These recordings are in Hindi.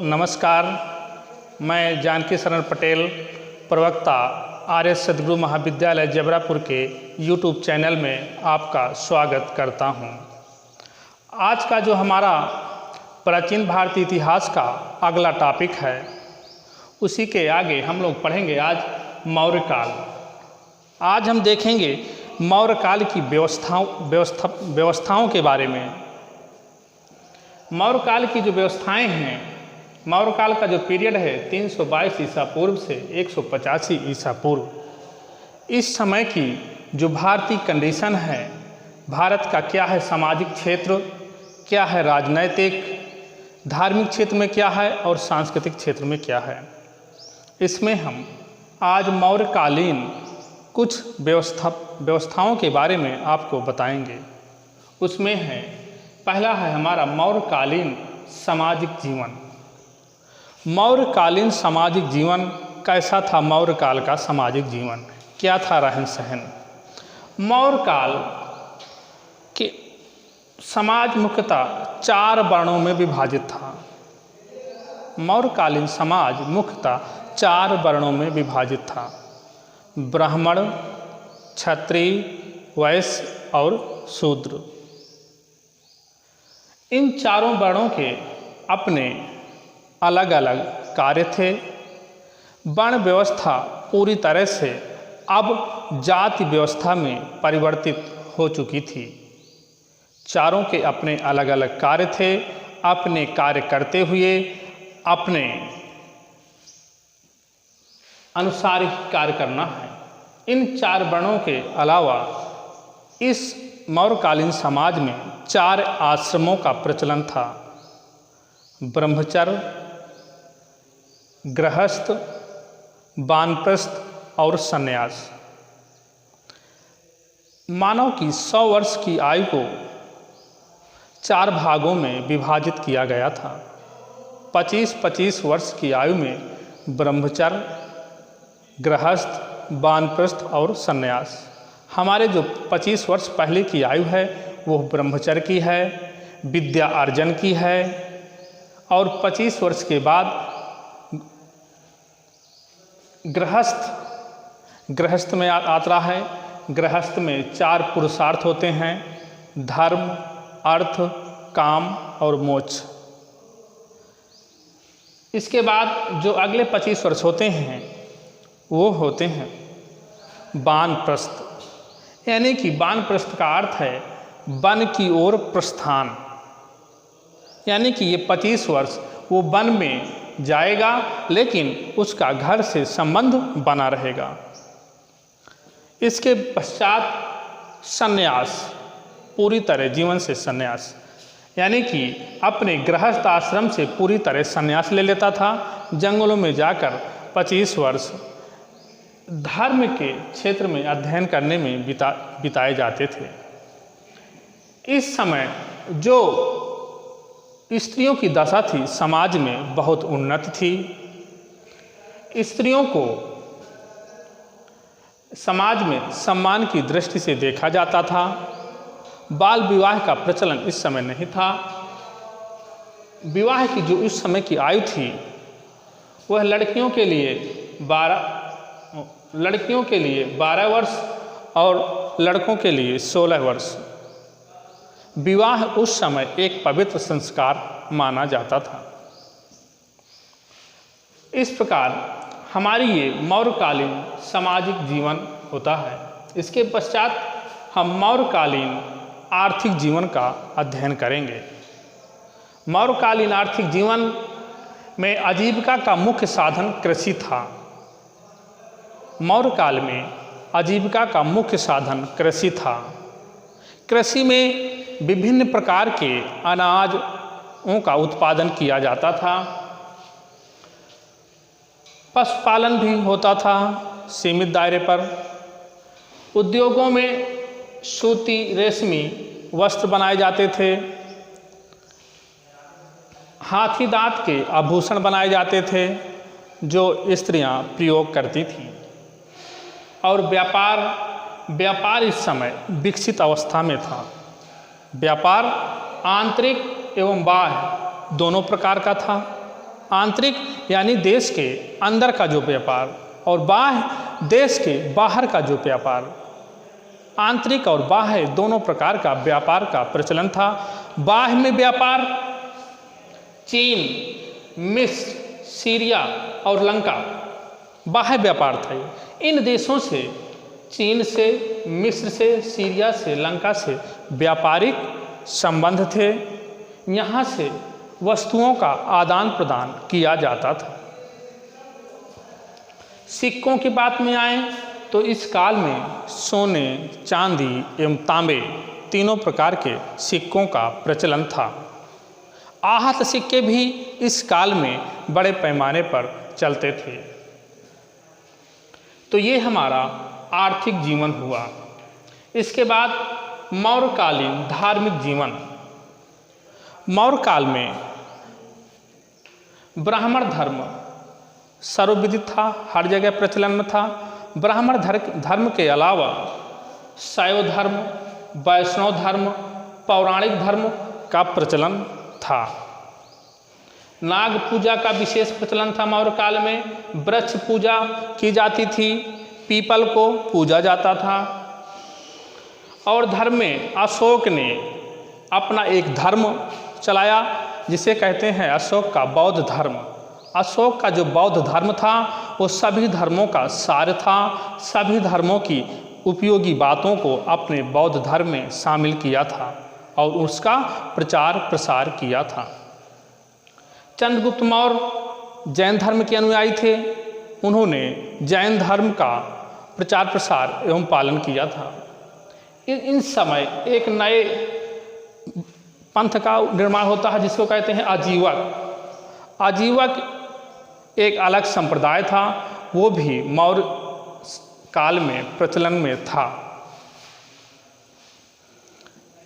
नमस्कार, मैं जानकी शरण पटेल, प्रवक्ता आर्य सद्गुरु महाविद्यालय जबरापुर के यूट्यूब चैनल में आपका स्वागत करता हूं। आज का जो हमारा प्राचीन भारतीय इतिहास का अगला टॉपिक है, उसी के आगे हम लोग पढ़ेंगे आज मौर्य काल। आज हम देखेंगे मौर्य काल की व्यवस्थाओं के बारे में। मौर्य काल की जो व्यवस्थाएं हैं, मौर्य काल का जो पीरियड है 322 ईसा पूर्व से 185 ईसा पूर्व, इस समय की जो भारतीय कंडीशन है, भारत का क्या है सामाजिक क्षेत्र, क्या है राजनैतिक, धार्मिक क्षेत्र में क्या है और सांस्कृतिक क्षेत्र में क्या है, इसमें हम आज मौर्यकालीन कुछ व्यवस्थाओं के बारे में आपको बताएंगे। उसमें है, पहला है हमारा मौर्यकालीन सामाजिक जीवन। मौर्यकालीन सामाजिक जीवन कैसा था? मौर्य काल का सामाजिक जीवन क्या था? रहन सहन। मौर्य काल के समाज मुख्यतः 4 वर्णों में विभाजित था। मौर्यकालीन समाज मुख्यतः 4 वर्णों में विभाजित था: ब्राह्मण, क्षत्रिय, वैश्य और शूद्र। इन चारों वर्णों के अपने अलग अलग कार्य थे। वर्ण व्यवस्था पूरी तरह से अब जाति व्यवस्था में परिवर्तित हो चुकी थी। चारों के अपने अलग अलग कार्य थे। अपने कार्य करते हुए अपने अनुसार ही कार्य करना है। इन 4 वर्णों के अलावा इस मौर्यकालीन समाज में 4 आश्रमों का प्रचलन था: ब्रह्मचर्य, गृहस्थ, वानप्रस्थ और सन्यास। मानव की 100 वर्ष की आयु को 4 भागों में विभाजित किया गया था। 25-25 वर्ष की आयु में ब्रह्मचर्य, गृहस्थ, वानप्रस्थ और सन्यास। हमारे जो 25 वर्ष पहले की आयु है वो ब्रह्मचर्य की है, विद्या अर्जन की है, और 25 वर्ष के बाद गृहस्थ में आता है। गृहस्थ में 4 पुरुषार्थ होते हैं: धर्म, अर्थ, काम और मोक्ष। इसके बाद जो अगले 25 वर्ष होते हैं वो होते हैं वानप्रस्थ। यानी कि वानप्रस्थ का अर्थ है वन की ओर प्रस्थान। यानी कि ये 25 वर्ष वो वन में जाएगा, लेकिन उसका घर से संबंध बना रहेगा। इसके पश्चात सन्यास, पूरी तरह जीवन से सन्यास, यानी कि अपने गृहस्थ आश्रम से पूरी तरह सन्यास ले लेता था। जंगलों में जाकर 25 वर्ष धर्म के क्षेत्र में अध्ययन करने में बिताए जाते थे। इस समय जो स्त्रियों की दशा थी समाज में बहुत उन्नत थी। स्त्रियों को समाज में सम्मान की दृष्टि से देखा जाता था। बाल विवाह का प्रचलन इस समय नहीं था। विवाह की जो उस समय की आयु थी वह लड़कियों के लिए 12 वर्ष और लड़कों के लिए 16 वर्ष। विवाह उस समय एक पवित्र संस्कार माना जाता था। इस प्रकार हमारी ये मौर्यकालीन सामाजिक जीवन होता है। इसके पश्चात हम मौर्यकालीन आर्थिक जीवन का अध्ययन करेंगे। मौर्यकालीन आर्थिक जीवन में आजीविका का मुख्य साधन कृषि था। मौर्य काल में आजीविका का मुख्य साधन कृषि था। कृषि में विभिन्न प्रकार के अनाजों का उत्पादन किया जाता था। पशुपालन भी होता था सीमित दायरे पर। उद्योगों में सूती, रेशमी वस्त्र बनाए जाते थे। हाथी दांत के आभूषण बनाए जाते थे जो स्त्रियां प्रयोग करती थीं। और व्यापार इस समय विकसित अवस्था में था। व्यापार आंतरिक एवं बाह्य दोनों प्रकार का था। आंतरिक यानी देश के अंदर का जो व्यापार, और बाह्य देश के बाहर का जो व्यापार। आंतरिक और बाह्य दोनों प्रकार का व्यापार का प्रचलन था। बाह्य में व्यापार चीन, मिस्र, सीरिया और लंका बाह्य व्यापार था। इन देशों से, चीन से, मिस्र से, सीरिया से, लंका से व्यापारिक संबंध थे। यहाँ से वस्तुओं का आदान प्रदान किया जाता था। सिक्कों की बात में आए तो इस काल में सोने, चांदी एवं तांबे तीनों प्रकार के सिक्कों का प्रचलन था। आहत सिक्के भी इस काल में बड़े पैमाने पर चलते थे। तो ये हमारा आर्थिक जीवन हुआ। इसके बाद मौर्यकालीन धार्मिक जीवन। मौर्य काल में ब्राह्मण धर्म सर्वविदित था, हर जगह प्रचलन में था। ब्राह्मण धर्म के अलावा शैव धर्म, वैष्णव धर्म, पौराणिक धर्म का प्रचलन था। नाग पूजा का विशेष प्रचलन था मौर्य काल में। वृक्ष पूजा की जाती थी, पीपल को पूजा जाता था। और धर्म में अशोक ने अपना एक धर्म चलाया जिसे कहते हैं अशोक का बौद्ध धर्म। अशोक का जो बौद्ध धर्म था वो सभी धर्मों का सार था। सभी धर्मों की उपयोगी बातों को अपने बौद्ध धर्म में शामिल किया था और उसका प्रचार प्रसार किया था। चंद्रगुप्त मौर्य जैन धर्म के अनुयायी थे। उन्होंने जैन धर्म का प्रचार प्रसार एवं पालन किया था। इन समय एक नए पंथ का निर्माण होता है जिसको कहते हैं आजीवक। आजीवक एक अलग संप्रदाय था, वो भी मौर्य काल में प्रचलन में था।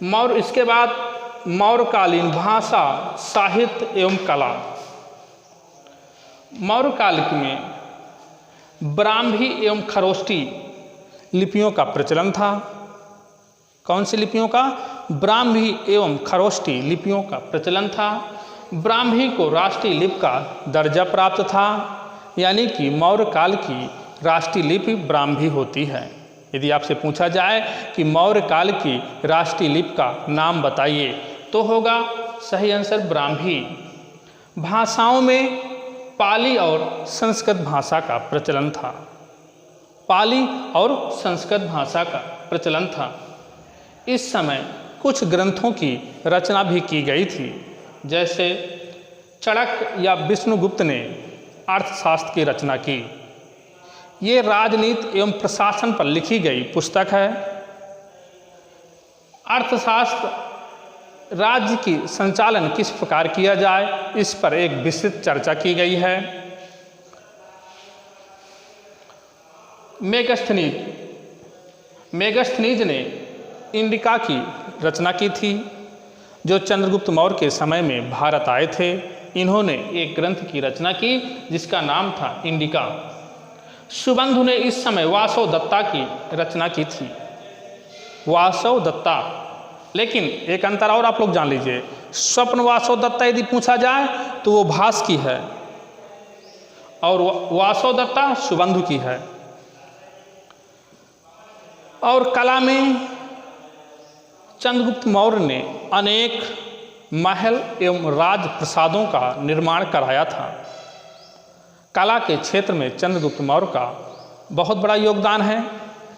मौर्य इसके बाद मौर्यकालीन भाषा, साहित्य एवं कला। मौर्य काल में ब्राह्मी एवं खरोष्टी लिपियों का प्रचलन था। कौन सी लिपियों का? ब्राह्मी एवं खरोष्टी लिपियों का प्रचलन था। ब्राह्मी को राष्ट्रीय लिपि का दर्जा प्राप्त था, यानी कि मौर्य काल की राष्ट्रीय लिपि ब्राह्मी होती है। यदि आपसे पूछा जाए कि मौर्य काल की राष्ट्रीय लिपि का नाम बताइए तो होगा सही आंसर ब्राह्मी। भाषाओं में पाली और संस्कृत भाषा का प्रचलन था। पाली और संस्कृत भाषा का प्रचलन था। इस समय कुछ ग्रंथों की रचना भी की गई थी, जैसे चाणक्य या विष्णुगुप्त ने अर्थशास्त्र की रचना की। ये राजनीति एवं प्रशासन पर लिखी गई पुस्तक है। अर्थशास्त्र राज्य की संचालन किस प्रकार किया जाए इस पर एक विस्तृत चर्चा की गई है। मेगस्थनीज ने इंडिका की रचना की थी, जो चंद्रगुप्त मौर्य के समय में भारत आए थे। इन्होंने एक ग्रंथ की रचना की जिसका नाम था इंडिका। सुबंधु ने इस समय वासव दत्ता की रचना की थी, वासव दत्ता। लेकिन एक अंतर और आप लोग जान लीजिए, स्वप्न वासव दत्ता यदि पूछा जाए तो वो भास की है और वासव दत्ता सुबंधु की है। और कला में चंद्रगुप्त मौर्य ने अनेक महल एवं राजप्रसादों का निर्माण कराया था। कला के क्षेत्र में चंद्रगुप्त मौर्य का बहुत बड़ा योगदान है।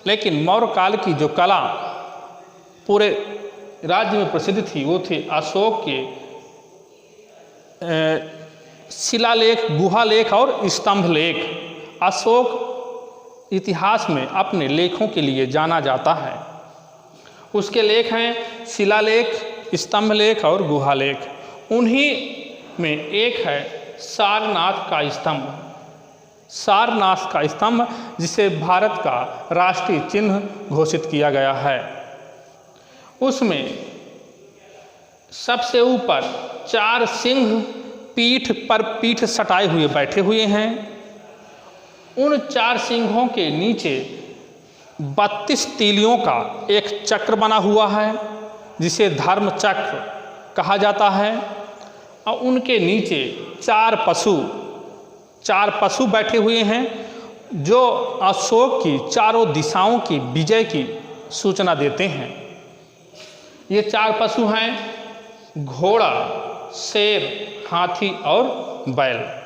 लेकिन मौर्य काल की जो कला पूरे राज्य में प्रसिद्ध थी वो थे अशोक के शिलालेख, गुहालेख और स्तंभ लेख। अशोक इतिहास में अपने लेखों के लिए जाना जाता है। उसके लेख हैं शिलालेख, स्तंभ लेख और गुहालेख। उन्हीं में एक है सारनाथ का स्तंभ। सारनाथ का स्तंभ जिसे भारत का राष्ट्रीय चिन्ह घोषित किया गया है। उसमें सबसे ऊपर 4 सिंह पीठ पर पीठ सटाए हुए बैठे हुए हैं। उन 4 सिंहों के नीचे 32 तीलियों का एक चक्र बना हुआ है जिसे धर्म चक्र कहा जाता है। और उनके नीचे चार पशु बैठे हुए हैं जो अशोक की चारों दिशाओं की विजय की सूचना देते हैं। ये चार पशु हैं घोड़ा, शेर, हाथी और बैल।